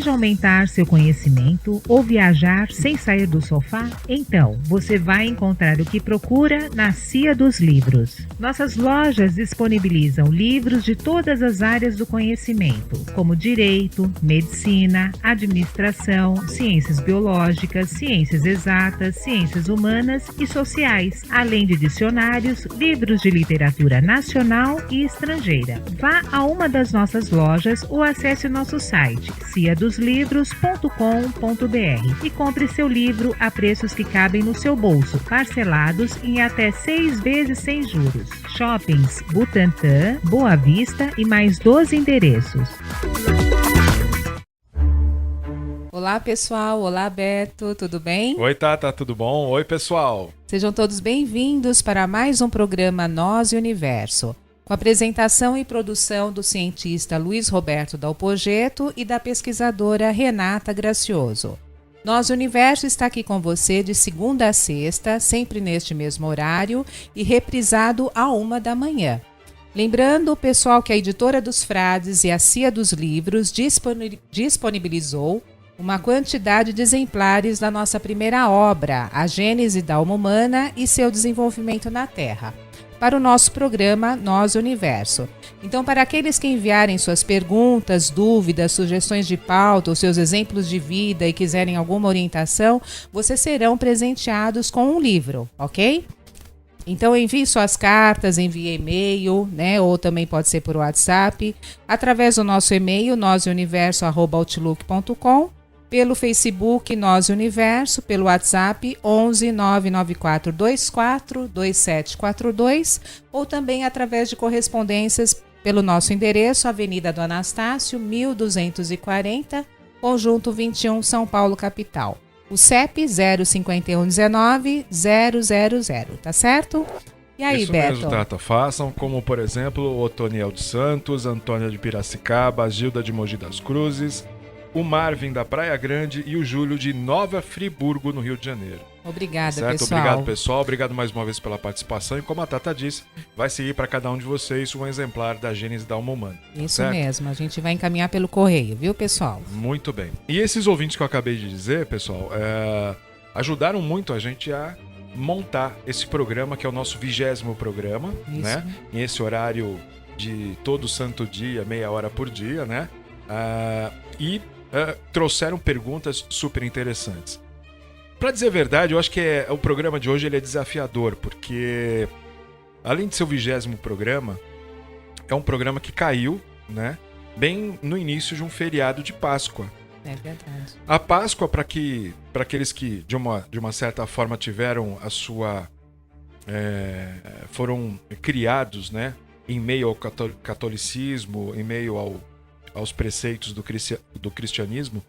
Deseja aumentar seu conhecimento ou viajar sem sair do sofá? Então, você vai encontrar o que procura na Cia dos Livros. Nossas lojas disponibilizam livros de todas as áreas do conhecimento, como direito, medicina, administração, ciências biológicas, ciências exatas, ciências humanas e sociais, além de dicionários, livros de literatura nacional e estrangeira. Vá a uma das nossas lojas ou acesse o nosso site ciadoslivros.com.br e compre seu livro a preços que cabem no seu bolso, parcelados em até 6 vezes sem juros. Shoppings Butantã, Boa Vista e mais 12 endereços. Olá pessoal, olá Beto, tudo bem? Oi Tata, tudo bom? Oi pessoal. Sejam todos bem-vindos para mais um programa Nós e Universo, com apresentação e produção do cientista Luiz Roberto Dalpogetto e da pesquisadora Renata Gracioso. Nós e Universo está aqui com você de segunda a sexta, sempre neste mesmo horário e reprisado à 1 da manhã. Lembrando, pessoal, que a Editora dos Frades e a Cia dos Livros disponibilizou uma quantidade de exemplares da nossa primeira obra, A Gênese da Alma Humana e seu Desenvolvimento na Terra, para o nosso programa Nós e Universo. Então, para aqueles que enviarem suas perguntas, dúvidas, sugestões de pauta ou seus exemplos de vida e quiserem alguma orientação, vocês serão presenteados com um livro, ok? Então envie suas cartas, envie e-mail, né? Ou também pode ser por WhatsApp, através do nosso e-mail, noseuniverso@outlook.com, pelo Facebook Nós e Universo, pelo WhatsApp 11 994 24 2742 ou também através de correspondências pelo nosso endereço, Avenida do Anastácio, 1240, Conjunto 21, São Paulo, capital. O CEP 05119-000, tá certo? E aí, Isso Beto? mesmo, Tata. Façam como, por exemplo, o Otoniel de Santos, Antônia de Piracicaba, a Gilda de Mogi das Cruzes, o Marvin da Praia Grande e o Júlio de Nova Friburgo, no Rio de Janeiro. Obrigada, certo? pessoal. Obrigado, pessoal. Obrigado mais uma vez pela participação. E como a Tata disse, vai seguir para cada um de vocês um exemplar da Gênese da Alma Humana. Isso certo? mesmo. A gente vai encaminhar pelo correio, viu, pessoal? Muito bem. E esses ouvintes que eu acabei de dizer, pessoal, ajudaram muito a gente a montar esse programa, que é o nosso 20º programa, Isso. né? Em esse horário de todo santo dia, meia hora por dia, né? Trouxeram perguntas super interessantes. Pra dizer a verdade, eu acho que o programa de hoje ele é desafiador, porque além de ser o 20º programa, é um programa que caiu, né, bem no início de um feriado de Páscoa. É verdade. A Páscoa, para aqueles que de uma certa forma tiveram a sua... foram criados, né, em meio ao catolicismo, em meio aos preceitos do cristianismo,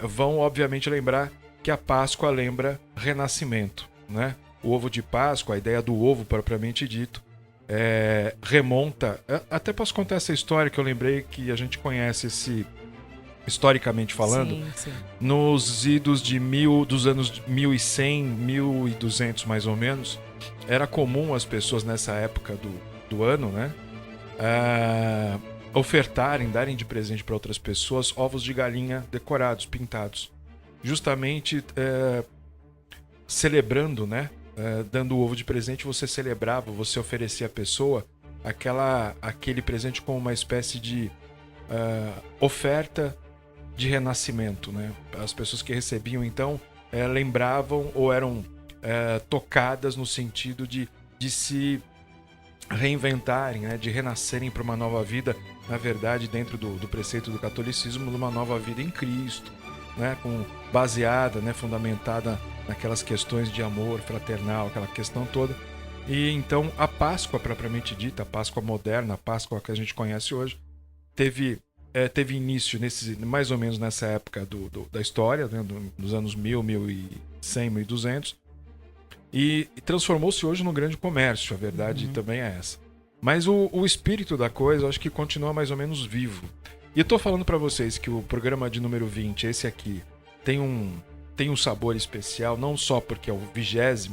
vão obviamente lembrar que a Páscoa lembra renascimento, né? O ovo de Páscoa, a ideia do ovo propriamente dito, remonta... Até posso contar essa história que eu lembrei que a gente conhece historicamente falando, sim. nos idos dos anos 1100, 1200 mais ou menos, era comum as pessoas nessa época do ano, né? Ofertarem, darem de presente para outras pessoas ovos de galinha decorados, pintados. Justamente celebrando, né? Dando o ovo de presente, você celebrava, você oferecia à pessoa aquele presente como uma espécie de oferta de renascimento, né? As pessoas que recebiam, então, lembravam ou eram tocadas no sentido de se reinventarem, né? De renascerem para uma nova vida, na verdade, dentro do preceito do catolicismo, numa nova vida em Cristo, né? Baseada, né? Fundamentada naquelas questões de amor fraternal, aquela questão toda. E então a Páscoa propriamente dita, a Páscoa moderna, a Páscoa que a gente conhece hoje, teve início mais ou menos nessa época da história, né? Dos anos 1000, 1100, 1200, e transformou-se hoje no grande comércio. A verdade também é essa. Mas o espírito da coisa, eu acho que continua mais ou menos vivo. E eu tô falando para vocês que o programa de número 20, esse aqui, tem um sabor especial, não só porque é o 20º,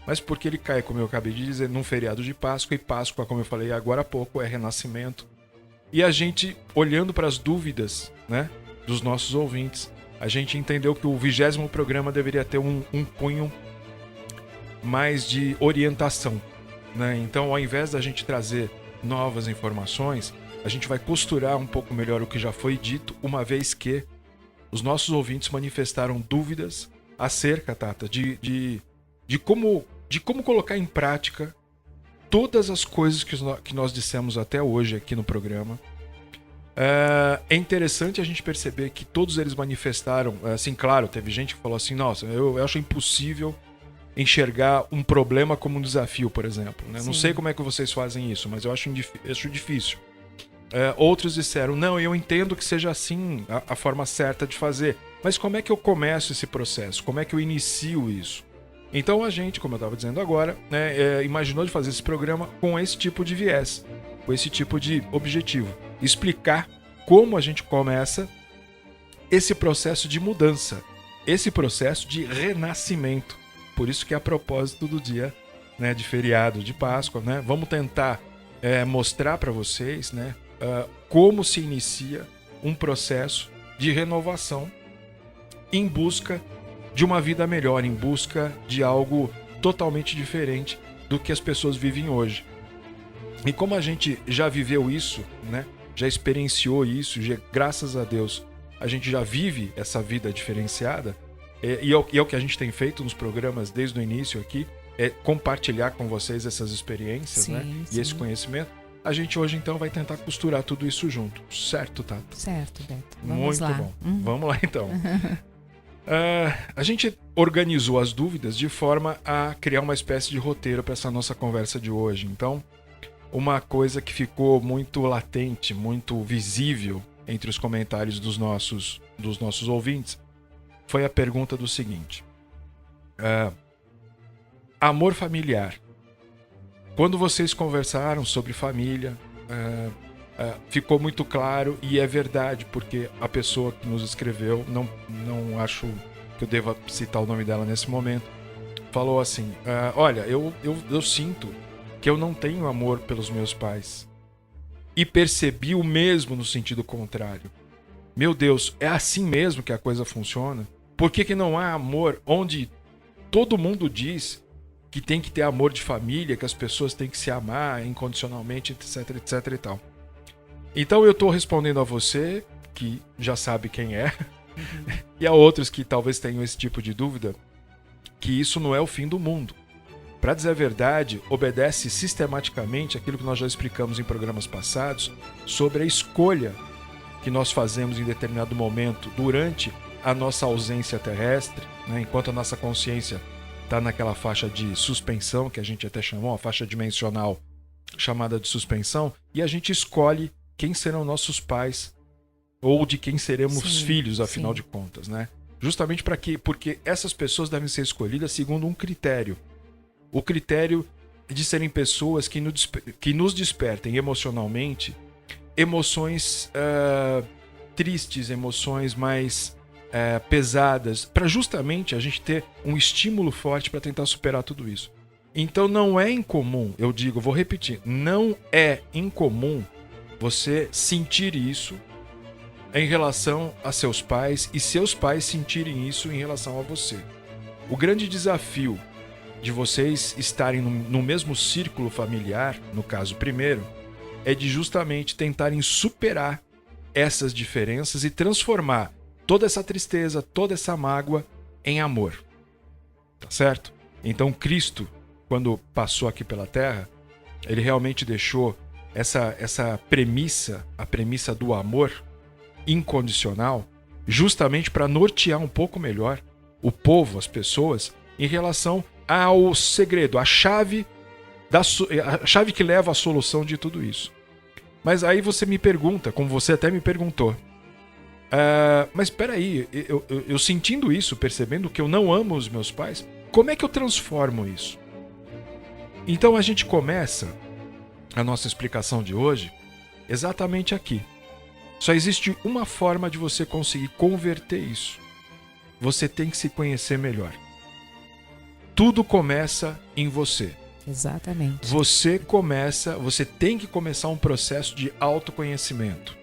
mas porque ele cai, como eu acabei de dizer, num feriado de Páscoa, e Páscoa, como eu falei agora há pouco, é renascimento. E a gente, olhando para as dúvidas, né, dos nossos ouvintes. A gente entendeu que o 20º programa deveria ter um cunho mais de orientação, né? Então, ao invés da gente trazer novas informações, a gente vai costurar um pouco melhor o que já foi dito, uma vez que os nossos ouvintes manifestaram dúvidas acerca, Tata, de como colocar em prática todas as coisas que nós dissemos até hoje aqui no programa. É interessante a gente perceber que todos eles manifestaram, assim, claro, teve gente que falou assim, nossa, eu acho impossível enxergar um problema como um desafio, por exemplo, né? Não sei como é que vocês fazem isso, mas eu acho difícil. Outros disseram, não, eu entendo que seja assim a forma certa de fazer, mas como é que eu começo esse processo? Como é que eu inicio isso? Então a gente, como eu estava dizendo agora, né, imaginou de fazer esse programa com esse tipo de viés, com esse tipo de objetivo. Explicar como a gente começa esse processo de mudança, esse processo de renascimento. Por isso que é a propósito do dia, né, de feriado de Páscoa, né? Vamos tentar mostrar para vocês, né, como se inicia um processo de renovação em busca de uma vida melhor, em busca de algo totalmente diferente do que as pessoas vivem hoje. E como a gente já viveu isso, né, já experienciou isso, graças a Deus, a gente já vive essa vida diferenciada, e é o que a gente tem feito nos programas desde o início aqui, é compartilhar com vocês essas experiências, né, e esse conhecimento. A gente hoje, então, vai tentar costurar tudo isso junto. Certo, Tata? Certo, Beto. Vamos lá. Muito bom. Vamos lá, então. A gente organizou as dúvidas de forma a criar uma espécie de roteiro para essa nossa conversa de hoje. Então, uma coisa que ficou muito latente, muito visível entre os comentários dos nossos ouvintes foi a pergunta do seguinte. Amor familiar. Quando vocês conversaram sobre família, ficou muito claro, e é verdade, porque a pessoa que nos escreveu, não acho que eu deva citar o nome dela nesse momento, falou assim, olha, eu sinto que eu não tenho amor pelos meus pais. E percebi o mesmo no sentido contrário. Meu Deus, é assim mesmo que a coisa funciona? Por que não há amor onde todo mundo diz que tem que ter amor de família, que as pessoas têm que se amar incondicionalmente, etc, etc e tal? Então eu estou respondendo a você, que já sabe quem é, e a outros que talvez tenham esse tipo de dúvida, que isso não é o fim do mundo. Para dizer a verdade, obedece sistematicamente aquilo que nós já explicamos em programas passados sobre a escolha que nós fazemos em determinado momento durante a nossa ausência terrestre, né, enquanto a nossa consciência está naquela faixa de suspensão, que a gente até chamou, uma faixa dimensional chamada de suspensão, e a gente escolhe quem serão nossos pais ou de quem seremos filhos, afinal de contas, né? Justamente porque essas pessoas devem ser escolhidas segundo um critério. O critério de serem pessoas que nos despertem emocionalmente emoções tristes, emoções mais pesadas, para justamente a gente ter um estímulo forte para tentar superar tudo isso. Então não é incomum, vou repetir, não é incomum você sentir isso em relação a seus pais e seus pais sentirem isso em relação a você. O grande desafio de vocês estarem no mesmo círculo familiar, no caso primeiro, é de justamente tentarem superar essas diferenças e transformar toda essa tristeza, toda essa mágoa em amor. Tá certo? Então Cristo, quando passou aqui pela Terra, ele realmente deixou essa premissa, a premissa do amor incondicional, justamente para nortear um pouco melhor o povo, as pessoas, em relação ao segredo, a chave que leva à solução de tudo isso. Mas aí você me pergunta, como você até me perguntou, mas espera aí, eu sentindo isso, percebendo que eu não amo os meus pais, como é que eu transformo isso? Então a gente começa a nossa explicação de hoje exatamente aqui. Só existe uma forma de você conseguir converter isso. Você tem que se conhecer melhor. Tudo começa em você. Exatamente. Você tem que começar um processo de autoconhecimento.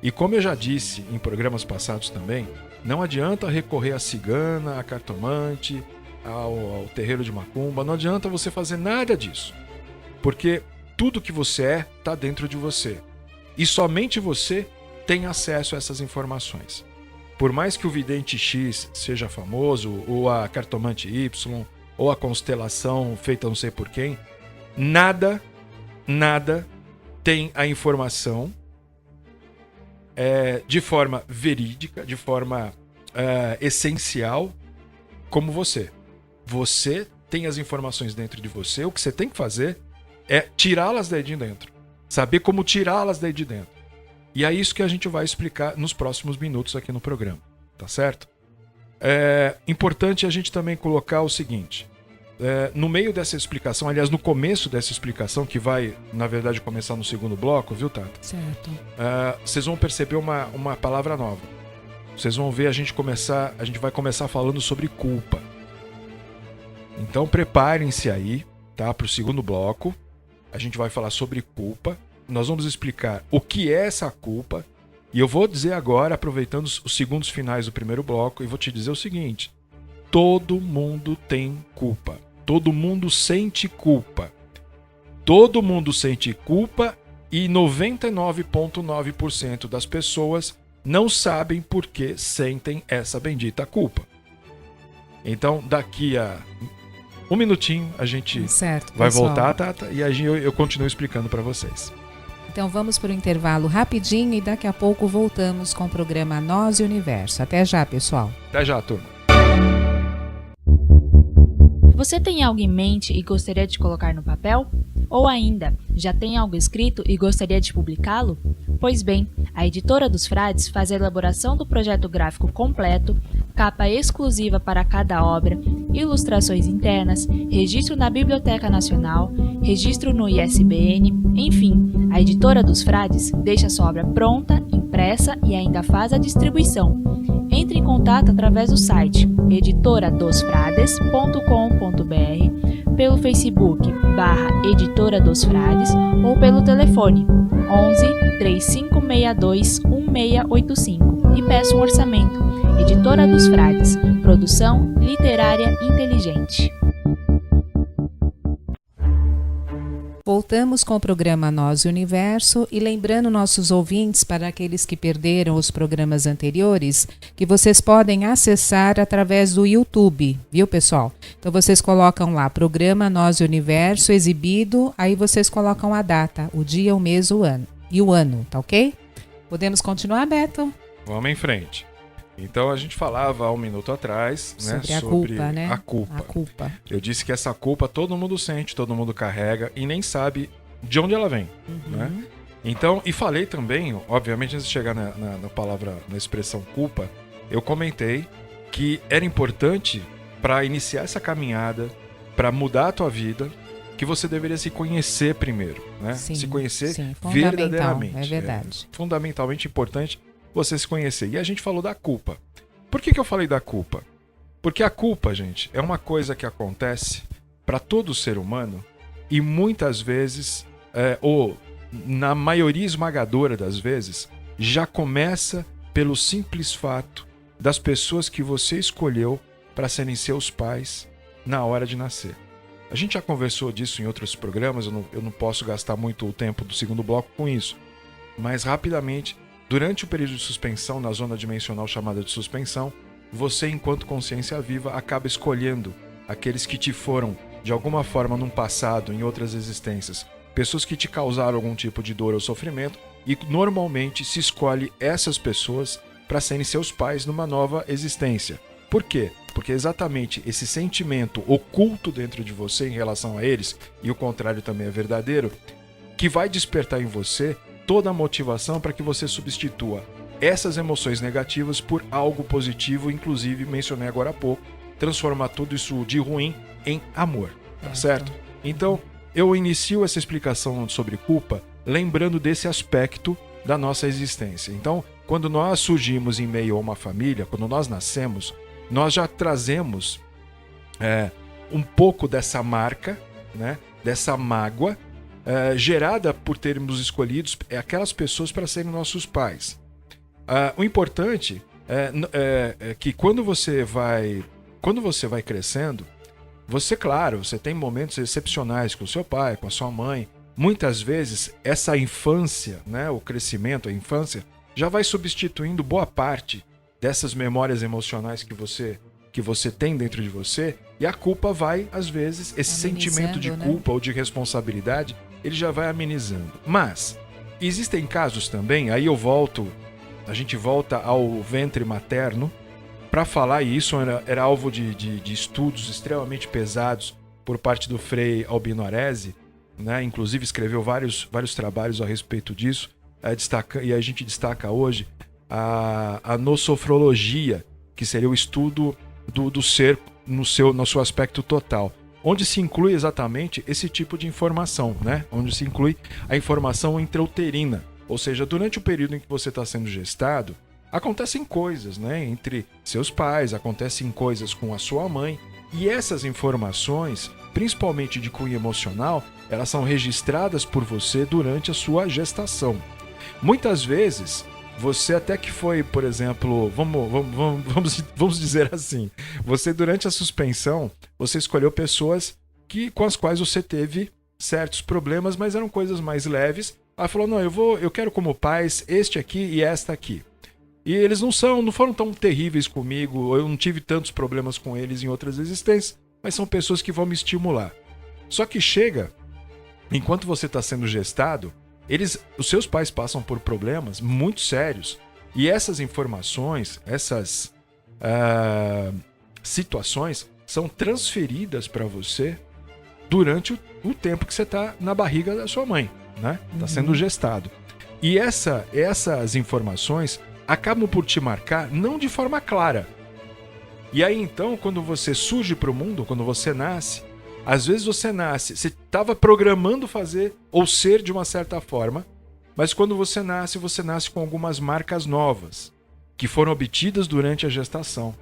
E como eu já disse em programas passados também, não adianta recorrer à cigana, à cartomante, ao terreiro de macumba, não adianta você fazer nada disso. Porque tudo que você é está dentro de você. E somente você tem acesso a essas informações. Por mais que o vidente X seja famoso, ou a cartomante Y, ou a constelação feita não sei por quem, nada tem a informação de forma verídica, de forma essencial, como você. Você tem as informações dentro de você, o que você tem que fazer é tirá-las daí de dentro. Saber como tirá-las daí de dentro. E é isso que a gente vai explicar nos próximos minutos aqui no programa, tá certo? É importante a gente também colocar o seguinte, no meio dessa explicação, aliás, no começo dessa explicação, que vai, na verdade, começar no segundo bloco, viu, Tata? Certo. Vocês vão perceber uma palavra nova. Vocês vão ver a gente vai começar falando sobre culpa. Então preparem-se aí, tá, para o segundo bloco. A gente vai falar sobre culpa. Nós vamos explicar o que é essa culpa. E eu vou dizer agora, aproveitando os segundos finais do primeiro bloco, e vou te dizer o seguinte: todo mundo tem culpa. Todo mundo sente culpa. Todo mundo sente culpa e 99,9% das pessoas não sabem por que sentem essa bendita culpa. Então, daqui a um minutinho a gente vai voltar, Tata, e aí eu continuo explicando para vocês. Então vamos para o intervalo rapidinho e daqui a pouco voltamos com o programa Nós e Universo. Até já, pessoal. Até já, turma. Você tem algo em mente e gostaria de colocar no papel? Ou ainda, já tem algo escrito e gostaria de publicá-lo? Pois bem, a Editora dos Frades faz a elaboração do projeto gráfico completo, capa exclusiva para cada obra, ilustrações internas, registro na Biblioteca Nacional, registro no ISBN, enfim, a Editora dos Frades deixa sua obra pronta, impressa e ainda faz a distribuição. Entre em contato através do site editoradosfrades.com.br, pelo Facebook /Editora dos Frades ou pelo telefone 11 3562 1685 e peça um orçamento. Editora dos Frades, produção literária inteligente. Voltamos com o programa Nós e Universo e lembrando nossos ouvintes, para aqueles que perderam os programas anteriores, que vocês podem acessar através do YouTube, viu, pessoal? Então vocês colocam lá, programa Nós e Universo exibido, aí vocês colocam a data, o dia, o mês, o ano, tá ok? Podemos continuar, Beto? Vamos em frente. Então a gente falava há um minuto atrás, né, sobre a culpa. Eu disse que essa culpa todo mundo sente, todo mundo carrega e nem sabe de onde ela vem. Né? Então, e falei também, obviamente, antes de chegar na palavra, na expressão culpa, eu comentei que era importante para iniciar essa caminhada, para mudar a tua vida, que você deveria se conhecer primeiro, né? Sim, se conhecer sim, verdadeiramente. É verdade. É fundamentalmente importante você se conhecer. E a gente falou da culpa. Por que eu falei da culpa? Porque a culpa, gente, é uma coisa que acontece para todo ser humano e muitas vezes, ou na maioria esmagadora das vezes, já começa pelo simples fato das pessoas que você escolheu para serem seus pais na hora de nascer. A gente já conversou disso em outros programas, eu não posso gastar muito o tempo do segundo bloco com isso, mas rapidamente, durante o período de suspensão, na zona dimensional chamada de suspensão, você, enquanto consciência viva, acaba escolhendo aqueles que te foram, de alguma forma, num passado, em outras existências, pessoas que te causaram algum tipo de dor ou sofrimento, e normalmente se escolhe essas pessoas para serem seus pais numa nova existência. Por quê? Porque exatamente esse sentimento oculto dentro de você em relação a eles, e o contrário também é verdadeiro, que vai despertar em você toda a motivação para que você substitua essas emoções negativas por algo positivo, inclusive mencionei agora há pouco, transformar tudo isso de ruim em amor, tá certo? Então, eu inicio essa explicação sobre culpa lembrando desse aspecto da nossa existência. Então, quando nós surgimos em meio a uma família, quando nós nascemos, nós já trazemos um pouco dessa marca, né, dessa mágoa, gerada por termos escolhido aquelas pessoas para serem nossos pais. O importante é que quando você vai crescendo, claro, você tem momentos excepcionais com o seu pai, com a sua mãe. Muitas vezes, essa infância, né, o crescimento, a infância, já vai substituindo boa parte dessas memórias emocionais que você tem dentro de você, e a culpa vai, às vezes, esse sentimento de culpa, né, ou de responsabilidade, ele já vai amenizando. Mas existem casos também, aí a gente volta ao ventre materno para falar, e isso era alvo de estudos extremamente pesados por parte do Frei Albino Aresi, né? Inclusive escreveu vários trabalhos a respeito disso, e a gente destaca hoje a nosofrologia, que seria o estudo do ser no seu aspecto total, onde se inclui exatamente esse tipo de informação, né? Onde se inclui a informação intrauterina, ou seja, durante o período em que você está sendo gestado, acontecem coisas, né? Entre seus pais, acontecem coisas com a sua mãe, e essas informações, principalmente de cunho emocional, elas são registradas por você durante a sua gestação. Muitas vezes, você até que foi, por exemplo, vamos dizer assim, você durante a suspensão, você escolheu pessoas com as quais você teve certos problemas, mas eram coisas mais leves. Ela falou, não, eu quero como pais este aqui e esta aqui. E eles não foram tão terríveis comigo, eu não tive tantos problemas com eles em outras existências, mas são pessoas que vão me estimular. Só que enquanto você está sendo gestado, os seus pais passam por problemas muito sérios, e essas informações, essas situações são transferidas para você durante o tempo que você está na barriga da sua mãe, né? Está sendo gestado. E essas informações acabam por te marcar não de forma clara. E aí então, quando você surge para o mundo, quando você nasce, às vezes você estava programando fazer ou ser de uma certa forma, mas quando você nasce com algumas marcas novas, que foram obtidas durante a gestação.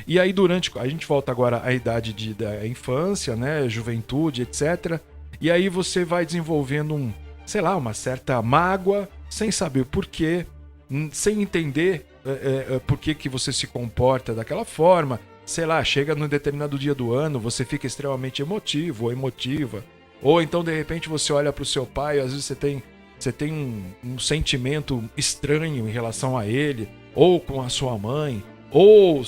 E aí a gente volta agora à idade da infância, né, juventude, etc. E aí você vai desenvolvendo uma certa mágoa, sem saber porquê, sem entender por que você se comporta daquela forma. Chega num determinado dia do ano, você fica extremamente emotivo ou emotiva. Ou então, de repente, você olha para o seu pai, às vezes você tem um sentimento estranho em relação a ele, ou com a sua mãe, ou,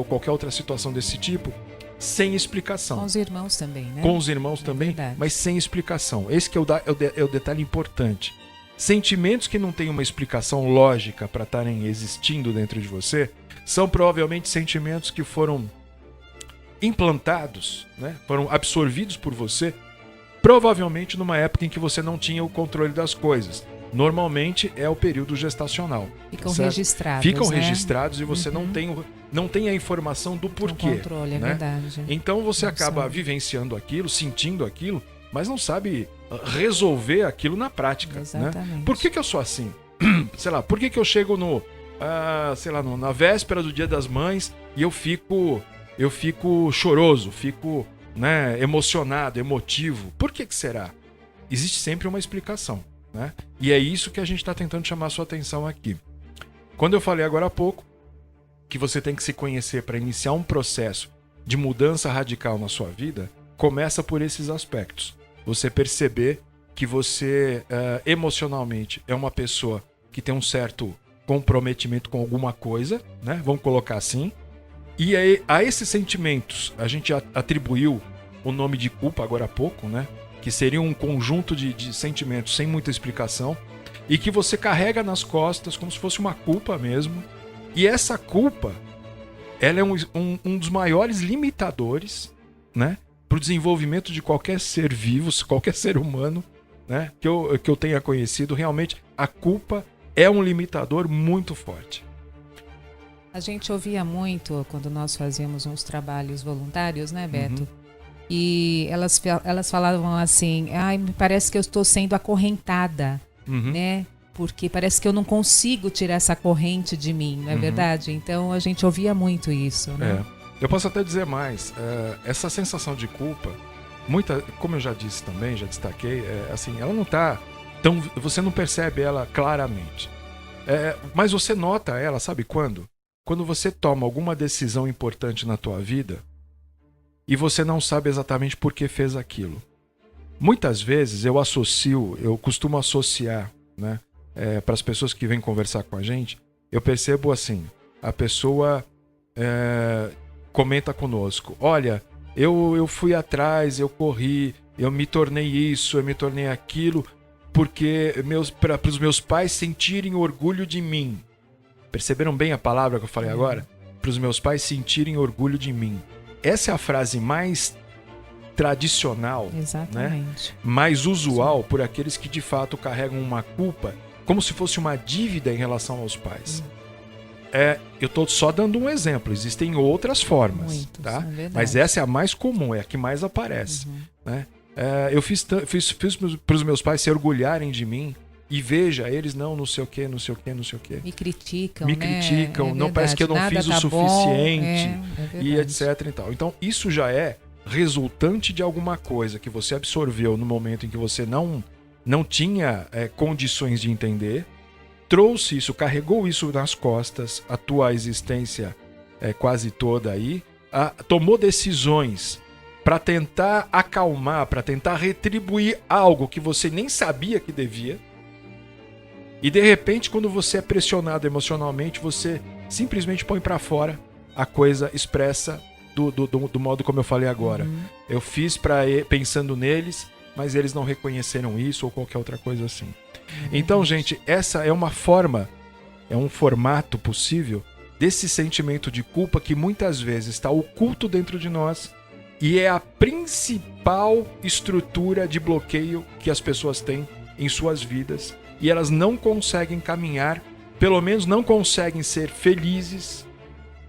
qualquer outra situação desse tipo, sem explicação. Com os irmãos também, né? Com os irmãos também, mas sem explicação. Esse que é o detalhe importante. Sentimentos que não têm uma explicação lógica para estarem existindo dentro de você são provavelmente sentimentos que foram implantados, né? Foram absorvidos por você, provavelmente numa época em que você não tinha o controle das coisas. Normalmente é o período gestacional. Ficam registrados. Ficam né? registrados e você não tem a informação do porquê. O controle, é verdade. Então você acaba vivenciando aquilo, sentindo aquilo, mas não sabe resolver aquilo na prática. Exatamente. Né? Por que eu sou assim? Por que eu chego na véspera do Dia das Mães e eu fico choroso, fico, né, emocionado, emotivo? Por que será? Existe sempre uma explicação, né? E é isso que a gente está tentando chamar a sua atenção aqui. Quando eu falei agora há pouco que você tem que se conhecer para iniciar um processo de mudança radical na sua vida, começa por esses aspectos. Você perceber que você emocionalmente é uma pessoa que tem um certo comprometimento com alguma coisa, né? Vamos colocar assim. E aí, a esses sentimentos a gente atribuiu o nome de culpa agora há pouco, né? Que seria um conjunto de sentimentos sem muita explicação e que você carrega nas costas como se fosse uma culpa mesmo. E essa culpa, ela é um dos maiores limitadores, né, para o desenvolvimento de qualquer ser vivo, qualquer ser humano, né, que eu tenha conhecido. Realmente, a culpa é um limitador muito forte. A gente ouvia muito quando nós fazíamos uns trabalhos voluntários, né, Beto? E elas falavam assim, me parece que eu estou sendo acorrentada, né? Porque parece que eu não consigo tirar essa corrente de mim, não é verdade? Então a gente ouvia muito isso, né? Eu posso até dizer mais, essa sensação de culpa, como eu já disse também, já destaquei, assim, ela não está tão... Você não percebe ela claramente. Mas você nota ela, sabe quando? Quando você toma alguma decisão importante na tua vida e você não sabe exatamente por que fez aquilo. Muitas vezes eu costumo associar, né, para as pessoas que vêm conversar com a gente, eu percebo assim, a pessoa comenta conosco, olha, eu fui atrás, eu corri, eu me tornei isso, eu me tornei aquilo, porque para os meus pais sentirem orgulho de mim. Perceberam bem a palavra que eu falei agora? Para os meus pais sentirem orgulho de mim. Essa é a frase mais tradicional, exatamente, né? Mais usual por aqueles que de fato carregam uma culpa como se fosse uma dívida em relação aos pais. Eu estou só dando um exemplo, existem outras formas, muitos, tá? É mas essa é a mais comum, é a que mais aparece. Né? Eu fiz para os meus pais se orgulharem de mim. E veja, eles não sei o quê. Me criticam, não parece que eu não fiz o suficiente, e etc. E tal. Então, isso já é resultante de alguma coisa que você absorveu no momento em que você não tinha condições de entender, trouxe isso, carregou isso nas costas, a tua existência quase toda aí, tomou decisões para tentar acalmar, para tentar retribuir algo que você nem sabia que devia. E de repente, quando você é pressionado emocionalmente, você simplesmente põe para fora a coisa expressa do modo como eu falei agora. Eu fiz pensando neles, mas eles não reconheceram isso ou qualquer outra coisa assim. Então, gente, essa é uma forma, é um formato possível desse sentimento de culpa que muitas vezes está oculto dentro de nós e é a principal estrutura de bloqueio que as pessoas têm em suas vidas. E elas não conseguem caminhar, pelo menos não conseguem ser felizes.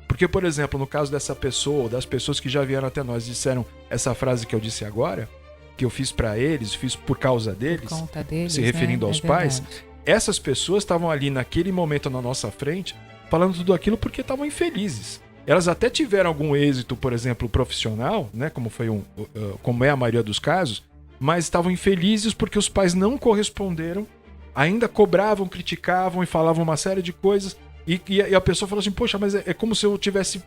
Porque, por exemplo, no caso dessa pessoa, ou das pessoas que já vieram até nós, disseram essa frase que eu disse agora, que eu fiz para eles, fiz por causa deles, por conta deles, se referindo aos pais, essas pessoas estavam ali naquele momento na nossa frente, falando tudo aquilo porque estavam infelizes. Elas até tiveram algum êxito, por exemplo, profissional, né, como é a maioria dos casos, mas estavam infelizes porque os pais não corresponderam. Ainda cobravam, criticavam e falavam uma série de coisas. E a pessoa falou assim, poxa, mas é como se eu tivesse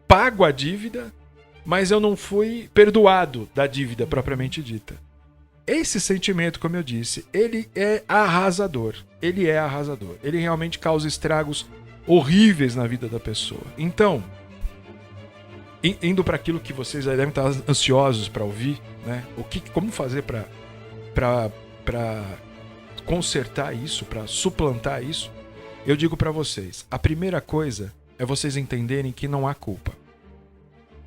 pago a dívida, mas eu não fui perdoado da dívida propriamente dita. Esse sentimento, como eu disse, ele é arrasador. Ele é arrasador. Ele realmente causa estragos horríveis na vida da pessoa. Então, indo para aquilo que vocês já devem estar ansiosos para ouvir, né? Como fazer para consertar isso, para suplantar isso, eu digo para vocês, a primeira coisa é vocês entenderem que não há culpa.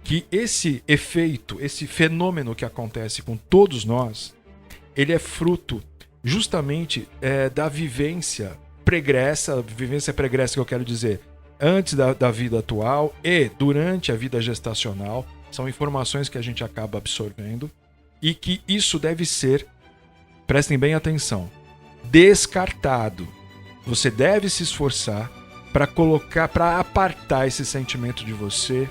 Que esse efeito, esse fenômeno que acontece com todos nós, ele é fruto justamente da vivência pregressa que eu quero dizer, antes da vida atual e durante a vida gestacional, são informações que a gente acaba absorvendo e que isso deve ser, prestem bem atenção, descartado. Você deve se esforçar para apartar esse sentimento de você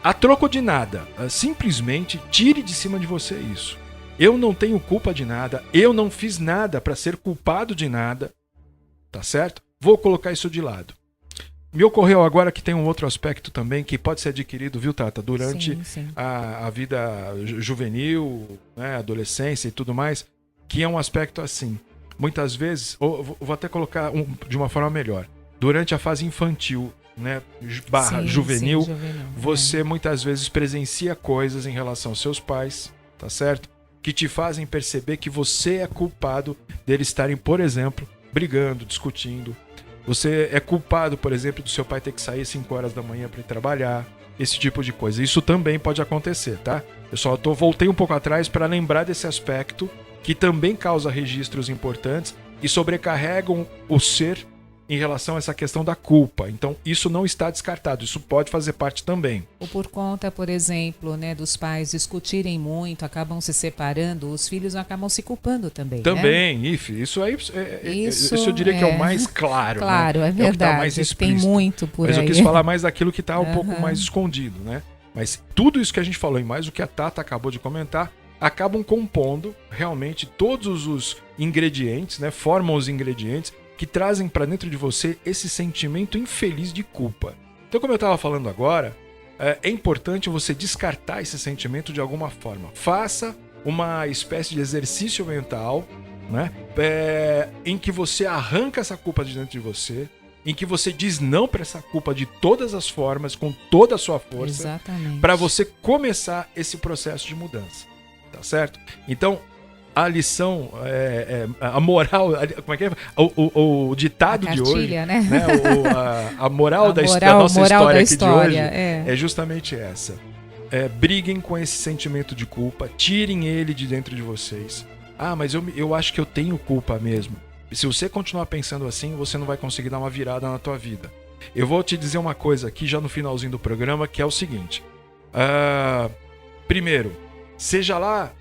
a troco de nada. Simplesmente tire de cima de você isso. Eu não tenho culpa de nada, eu não fiz nada para ser culpado de nada, tá certo? Vou colocar isso de lado. Me ocorreu agora que tem um outro aspecto também que pode ser adquirido, viu, Tata? Durante a vida juvenil, né, adolescência e tudo mais, que é um aspecto assim. Muitas vezes, vou até colocar de uma forma melhor, durante a fase infantil, né, juvenil, você muitas vezes presencia coisas em relação aos seus pais, tá certo? Que te fazem perceber que você é culpado deles estarem, por exemplo, brigando, discutindo. Você é culpado, por exemplo, do seu pai ter que sair 5 horas da manhã para ir trabalhar, esse tipo de coisa. Isso também pode acontecer, tá? Eu só voltei um pouco atrás para lembrar desse aspecto que também causa registros importantes e sobrecarregam o ser em relação a essa questão da culpa. Então, isso não está descartado, isso pode fazer parte também. Ou por conta, por exemplo, né, dos pais discutirem muito, acabam se separando, os filhos acabam se culpando também. Também, né? Isso aí, isso eu diria que é o mais claro. Claro, né? É verdade, é o que tá mais explícito. Tem muito por aí. Mas eu quis falar mais daquilo que está um pouco mais escondido, né? Mas tudo isso que a gente falou e mais o que a Tata acabou de comentar, acabam compondo realmente todos os ingredientes, né? Formam os ingredientes que trazem para dentro de você esse sentimento infeliz de culpa. Então, como eu estava falando agora, é importante você descartar esse sentimento de alguma forma. Faça uma espécie de exercício mental, né? Em que você arranca essa culpa de dentro de você, em que você diz não para essa culpa de todas as formas, com toda a sua força, para você começar esse processo de mudança, tá certo? Então, a lição, a moral, como é que é? O ditado de hoje, né? A moral da nossa história aqui de hoje é justamente essa. Briguem com esse sentimento de culpa, tirem ele de dentro de vocês. Ah, mas eu acho que eu tenho culpa mesmo. Se você continuar pensando assim, você não vai conseguir dar uma virada na tua vida. Eu vou te dizer uma coisa aqui já no finalzinho do programa, que é o seguinte. Primeiro, seja lá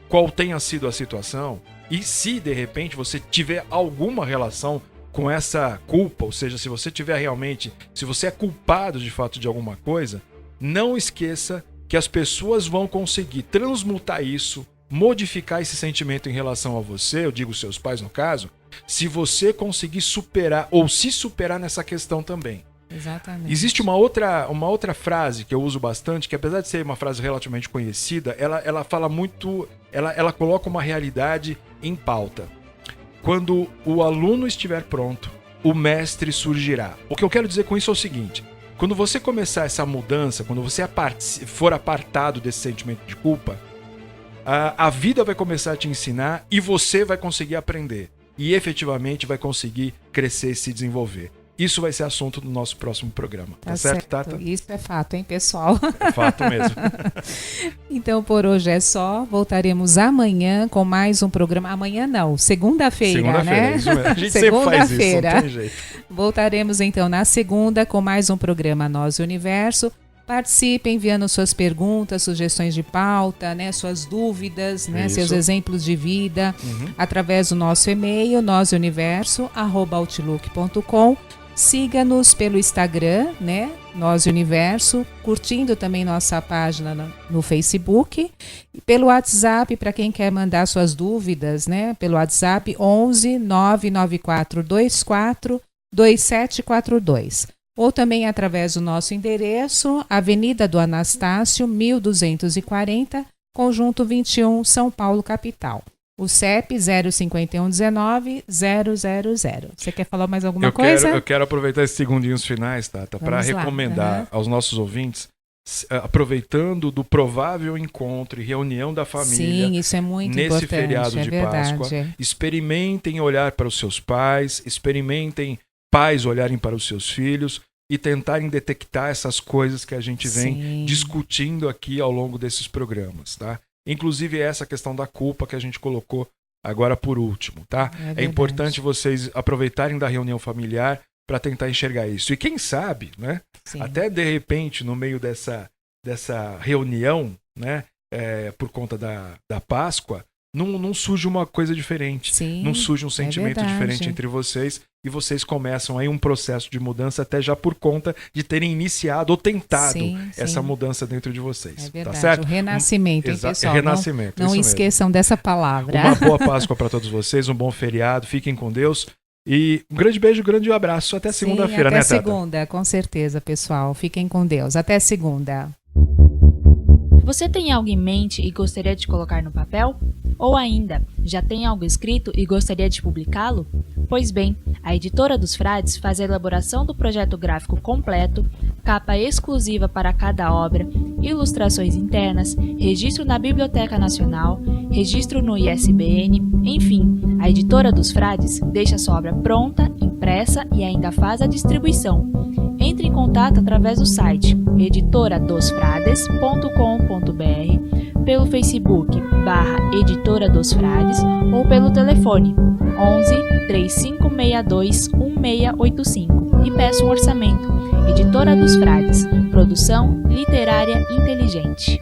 qual tenha sido a situação, e se de repente você tiver alguma relação com essa culpa, ou seja, se você tiver realmente, se você é culpado de fato de alguma coisa, não esqueça que as pessoas vão conseguir transmutar isso, modificar esse sentimento em relação a você, eu digo seus pais no caso, se você conseguir superar ou se superar nessa questão também. Exatamente. Existe uma outra frase que eu uso bastante, que apesar de ser uma frase relativamente conhecida, ela fala muito, ela coloca uma realidade em pauta. Quando o aluno estiver pronto, o mestre surgirá. O que eu quero dizer com isso é o seguinte: quando você começar essa mudança, quando você for apartado desse sentimento de culpa, a vida vai começar a te ensinar e você vai conseguir aprender. E efetivamente vai conseguir crescer e se desenvolver. Isso vai ser assunto do nosso próximo programa. Tá certo, Tata? Isso é fato, hein, pessoal? É fato mesmo. Então, por hoje é só. Voltaremos amanhã com mais um programa. Amanhã não, segunda-feira, né? Isso mesmo. A gente sempre faz isso, não tem jeito. Voltaremos então na segunda com mais um programa Nós e Universo. Participe enviando suas perguntas, sugestões de pauta, né, suas dúvidas, né, seus exemplos de vida, através do nosso e-mail, noseuniverso@outlook.com. Siga-nos pelo Instagram, né, Nós Universo, curtindo também nossa página no Facebook, e pelo WhatsApp, para quem quer mandar suas dúvidas, né, pelo WhatsApp 11 99424 2742. Ou também através do nosso endereço, Avenida do Anastácio, 1240, Conjunto 21, São Paulo, capital. O CEP 05119-000. Você quer falar mais alguma coisa? Eu quero aproveitar esses segundinhos finais, Tata, para recomendar aos nossos ouvintes, aproveitando do provável encontro e reunião da família. Sim, isso é muito nesse importante, feriado de Páscoa. Experimentem olhar para os seus pais, experimentem pais olharem para os seus filhos e tentarem detectar essas coisas que a gente vem discutindo aqui ao longo desses programas, tá? Inclusive essa questão da culpa que a gente colocou agora por último, tá? É importante vocês aproveitarem da reunião familiar para tentar enxergar isso. E quem sabe, né? Até de repente, no meio dessa reunião, né? Por conta da Páscoa, não surge uma coisa diferente. Não surge um sentimento diferente entre vocês e vocês começam aí um processo de mudança até já por conta de terem iniciado ou tentado essa mudança dentro de vocês. Tá certo? O renascimento, hein, pessoal? Renascimento. Não esqueçam dessa palavra. Uma boa Páscoa para todos vocês, um bom feriado, fiquem com Deus e um grande beijo, um grande abraço. Até segunda-feira, né, Tata? Até segunda, com certeza, pessoal. Fiquem com Deus. Até segunda. Você tem algo em mente e gostaria de colocar no papel? Ou ainda, já tem algo escrito e gostaria de publicá-lo? Pois bem, a Editora dos Frades faz a elaboração do projeto gráfico completo, capa exclusiva para cada obra, ilustrações internas, registro na Biblioteca Nacional, registro no ISBN, enfim, a Editora dos Frades deixa sua obra pronta, impressa e ainda faz a distribuição. Entre em contato através do site editoradosfrades.com.br, pelo Facebook /Editora dos Frades ou pelo telefone 11 3562 1685 e peça um orçamento. Editora dos Frades, produção literária inteligente.